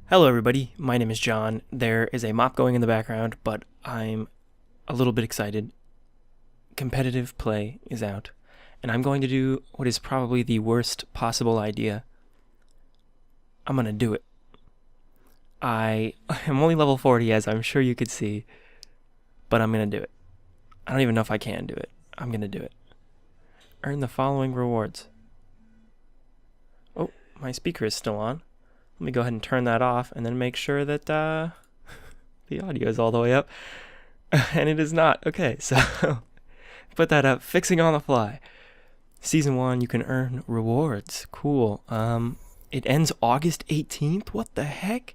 Hello everybody, my name is John. There is a mop going in the background, but I'm a little bit excited. Competitive play is out, and I'm going to do what is probably the worst possible idea. I'm gonna do it. I am only level 40, as I'm sure you could see, but I'm gonna do it. I don't even know if I can do it. I'm gonna do it. Earn the following rewards. Oh, my speaker is still on. Let me go ahead and turn that off and then make sure that the audio is all the way up. And it is not. Okay, so put that up. Fixing on the fly. Season 1, you can earn rewards. Cool. It ends August 18th? What the heck?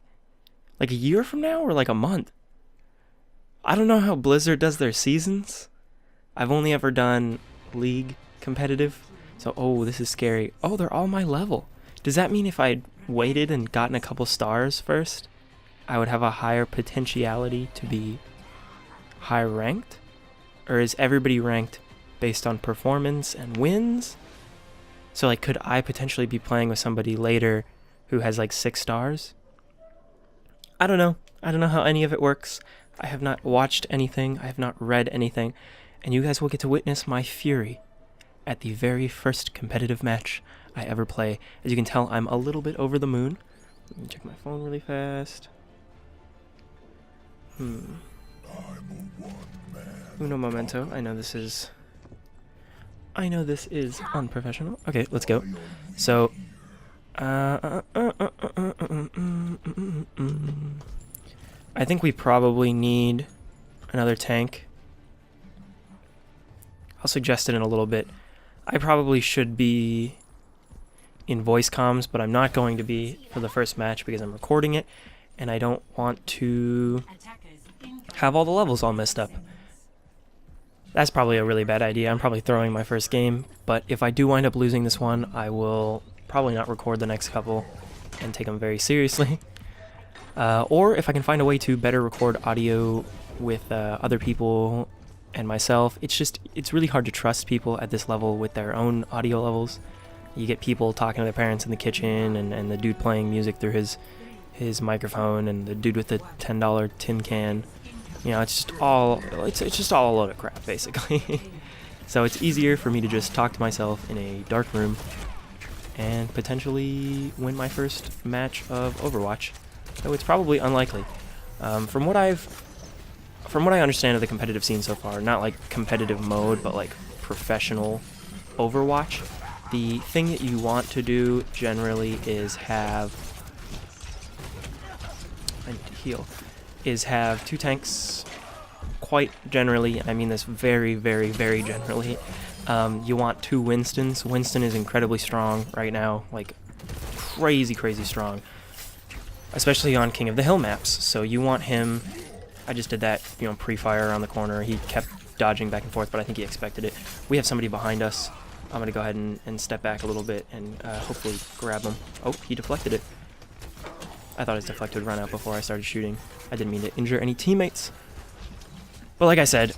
Like a year from now or like a month? I don't know how Blizzard does their seasons. I've only ever done League competitive. So, oh, this is scary. Oh, they're all my level. Does that mean if I'd waited and gotten a couple stars first, I would have a higher potentiality to be higher ranked? Or is everybody ranked based on performance and wins? So like, could I potentially be playing with somebody later who has like 6 stars? I don't know. I don't know how any of it works. I have not watched anything. I have not read anything. And you guys will get to witness my fury at the very first competitive match I ever play. As you can tell, I'm a little bit over the moon. Let me check my phone really fast. Uno momento. I know this is unprofessional. Okay, let's go. So, I think we probably need another tank. I'll suggest it in a little bit. I probably should be in voice comms, but I'm not going to be for the first match because I'm recording it, and I don't want to have all the levels all messed up. That's probably a really bad idea. I'm probably throwing my first game, but if I do wind up losing this one, I will probably not record the next couple and take them very seriously. Or if I can find a way to better record audio with other people and myself. It's really hard to trust people at this level with their own audio levels. You get people talking to their parents in the kitchen, and the dude playing music through his microphone, and the dude with the $10 tin can. You know, it's just all a load of crap, basically. So it's easier for me to just talk to myself in a dark room and potentially win my first match of Overwatch. Though it's probably unlikely. From what I understand of the competitive scene so far, not like competitive mode, but like professional Overwatch, the thing that you want to do generally is have... I need to heal. Is have 2 tanks. Quite generally, I mean this very, very, very generally. You want 2 Winstons. Winston is incredibly strong right now, like crazy, crazy strong. Especially on King of the Hill maps. So you want him... I just did that, pre-fire around the corner. He kept dodging back and forth, but I think he expected it. We have somebody behind us. I'm going to go ahead and step back a little bit and hopefully grab him. Oh, he deflected it. I thought his deflect would run out before I started shooting. I didn't mean to injure any teammates. But like I said,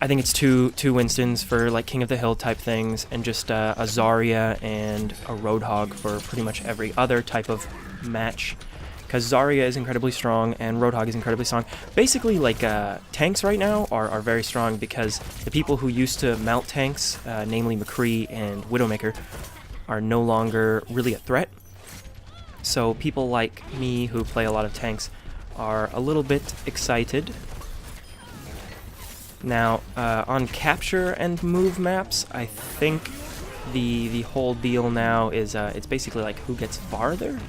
I think it's two Winstons for like King of the Hill type things, and just a Zarya and a Roadhog for pretty much every other type of match. Because Zarya is incredibly strong and Roadhog is incredibly strong. Basically, like, tanks right now are very strong because the people who used to mount tanks, namely McCree and Widowmaker, are no longer really a threat. So people like me who play a lot of tanks are a little bit excited. Now, on capture and move maps, I think the whole deal now is it's basically like who gets farther.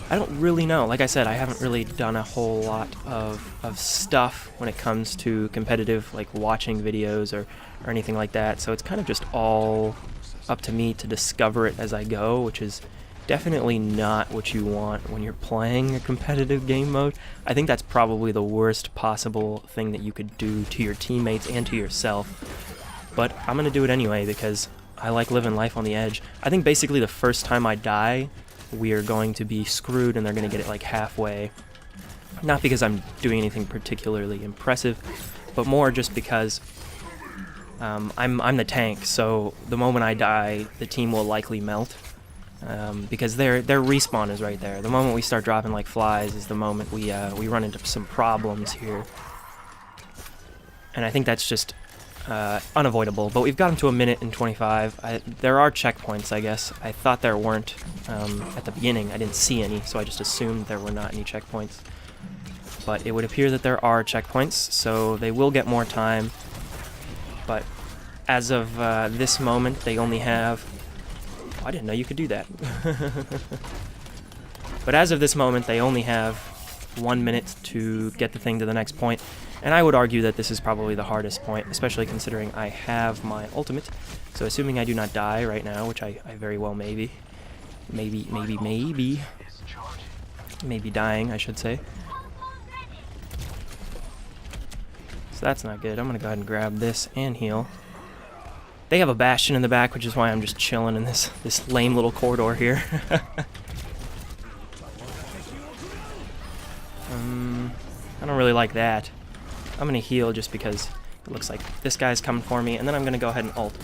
I don't really know. Like I said, I haven't really done a whole lot of stuff when it comes to competitive, like watching videos or anything like that. So it's kind of just all up to me to discover it as I go, which is definitely not what you want when you're playing a competitive game mode. I think that's probably the worst possible thing that you could do to your teammates and to yourself. But I'm going to do it anyway because I like living life on the edge. I think basically the first time I die, we are going to be screwed and they're going to get it like halfway. Not because I'm doing anything particularly impressive, but more just because I'm the tank, so the moment I die, the team will likely melt. because their respawn is right there. The moment we start dropping like flies is the moment we run into some problems here. And I think that's just unavoidable. But we've got them to 1 minute and 25. There are checkpoints, I guess. I thought there weren't at the beginning. I didn't see any, so I just assumed there were not any checkpoints. But it would appear that there are checkpoints, so they will get more time. But as of this moment, they only have... Oh, I didn't know you could do that. But as of this moment, they only have 1 minute to get the thing to the next point. And I would argue that this is probably the hardest point, especially considering I have my ultimate. So assuming I do not die right now, which I very well maybe dying, I should say. So that's not good. I'm going to go ahead and grab this and heal. They have a bastion in the back, which is why I'm just chilling in this lame little corridor here. I don't really like that. I'm going to heal just because it looks like this guy's coming for me, and then I'm going to go ahead and ult.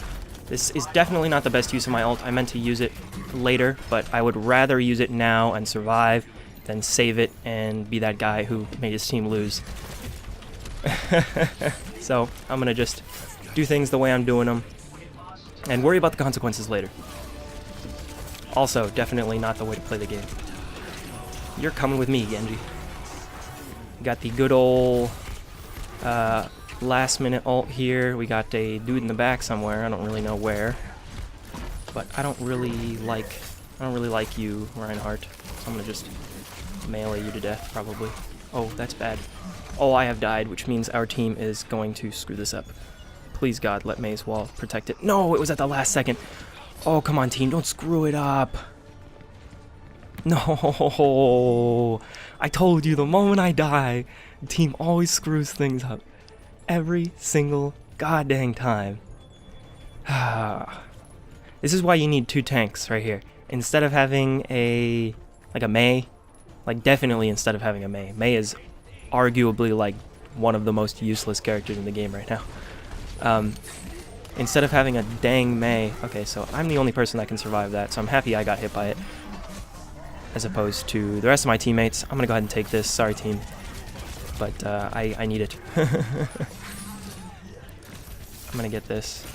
This is definitely not the best use of my ult. I meant to use it later, but I would rather use it now and survive than save it and be that guy who made his team lose. So I'm gonna just do things the way I'm doing them and worry about the consequences later. Also, definitely not the way to play the game. You're coming with me, Genji. Got the good old last minute ult here. We got a dude in the back somewhere. I don't really know where, but I don't really like you, Reinhardt. So I'm gonna just melee you to death probably. Oh, that's bad. Oh, I have died, which means our team is going to screw this up. Please, God, let Mei's wall protect it. No, it was at the last second. Oh, come on, team, don't screw it up. No, I told you, the moment I die, the team always screws things up. Every single goddamn time. This is why you need 2 tanks right here. Instead of having a Mei, like definitely instead of having a Mei. Mei is arguably like one of the most useless characters in the game right now. Instead of having a dang Mei, okay, so I'm the only person that can survive that, so I'm happy I got hit by it. As opposed to the rest of my teammates. I'm gonna go ahead and take this, sorry team. But I need it. I'm gonna get this,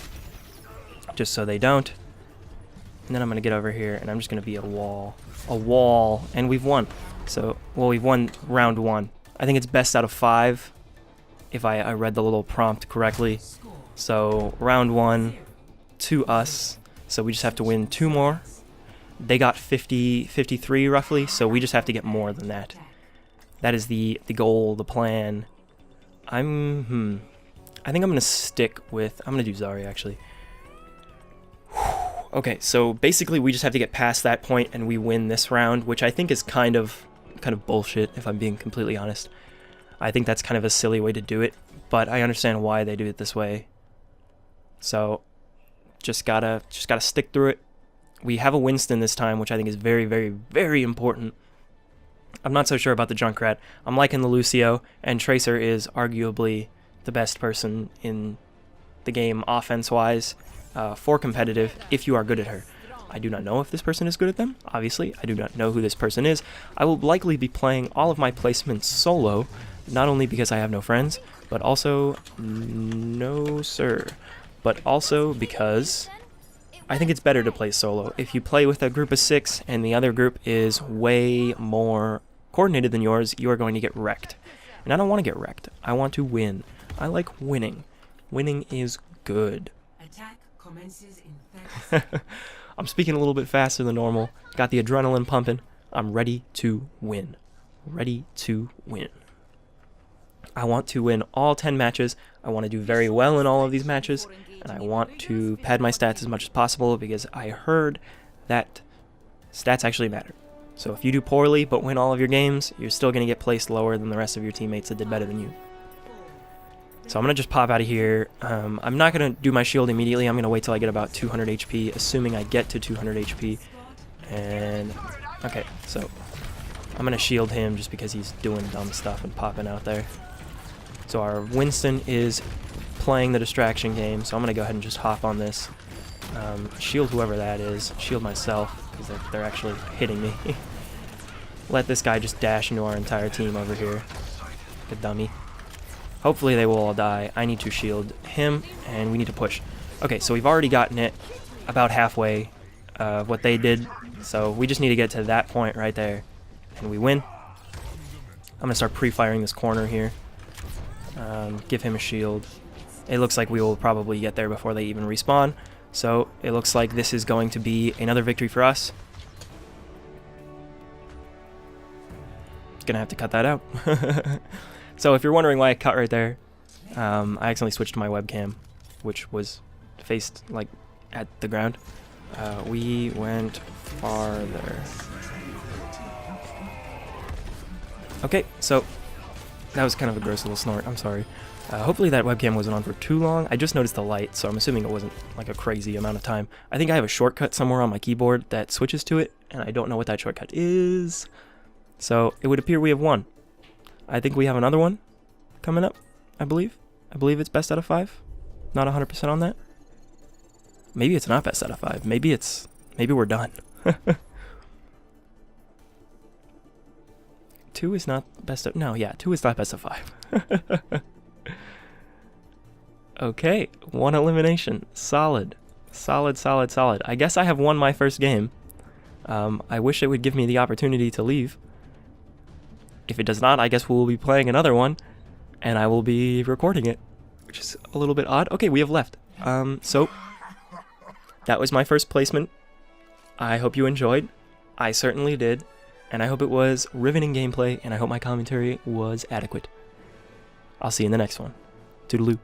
just so they don't. And then I'm gonna get over here, and I'm just gonna be a wall, and we've won. So, well, we've won round 1. I think it's best out of 5, if I read the little prompt correctly. So, round 1 to us. So we just have to win 2 more. They got 53 roughly, so we just have to get more than that. That is the goal, the plan. I think I'm gonna stick with, I'm gonna do Zarya actually. Okay, so basically we just have to get past that point and we win this round, which I think is kind of bullshit, if I'm being completely honest. I think that's kind of a silly way to do it, but I understand why they do it this way. So just gotta stick through it. We have a Winston this time, which I think is very, very, very important. I'm not so sure about the Junkrat. I'm liking the Lucio, and Tracer is arguably the best person in the game offense-wise for competitive if you are good at her. I do not know if this person is good at them, obviously. I do not know who this person is. I will likely be playing all of my placements solo, not only because I have no friends, but also, no sir, but also because I think it's better to play solo. If you play with a group of 6 and the other group is way more coordinated than yours, you are going to get wrecked. And I don't want to get wrecked. I want to win. I like winning. Winning is good. Attack commences in 30 seconds. I'm speaking a little bit faster than normal. Got the adrenaline pumping. I'm ready to win. Ready to win. I want to win all 10 matches. I want to do very well in all of these matches. And I want to pad my stats as much as possible because I heard that stats actually matter. So if you do poorly but win all of your games, you're still going to get placed lower than the rest of your teammates that did better than you. So I'm going to just pop out of here. I'm not going to do my shield immediately. I'm going to wait till I get about 200 HP, assuming I get to 200 HP. And, okay, so I'm going to shield him just because he's doing dumb stuff and popping out there. So our Winston is playing the distraction game, so I'm going to go ahead and just hop on this. Shield whoever that is. Shield myself. because they're actually hitting me. Let this guy just dash into our entire team over here. Good dummy. Hopefully they will all die. I need to shield him, and we need to push. Okay, so we've already gotten it about halfway of what they did, so we just need to get to that point right there, and we win. I'm going to start pre-firing this corner here. Give him a shield. It looks like we will probably get there before they even respawn, so it looks like this is going to be another victory for us. Gonna have to cut that out. So if you're wondering why I cut right there, I accidentally switched to my webcam, which was faced like at the ground. We went farther. Okay, so that was kind of a gross little snort. I'm sorry. Hopefully that webcam wasn't on for too long. I just noticed the light, so I'm assuming it wasn't like a crazy amount of time. I think I have a shortcut somewhere on my keyboard that switches to it, and I don't know what that shortcut is. So it would appear we have won. I think we have another one coming up, I believe. I believe it's best out of 5. Not 100% on that. Maybe it's not best out of 5. Maybe we're done. 2 is not best of... No, yeah, 2 is not best of 5. Okay, 1 elimination. Solid. Solid, solid, solid. I guess I have won my first game. I wish it would give me the opportunity to leave. If it does not, I guess we'll be playing another one, and I will be recording it, which is a little bit odd. Okay, we have left. So, that was my first placement. I hope you enjoyed. I certainly did, and I hope it was riveting gameplay, and I hope my commentary was adequate. I'll see you in the next one. Toodaloo.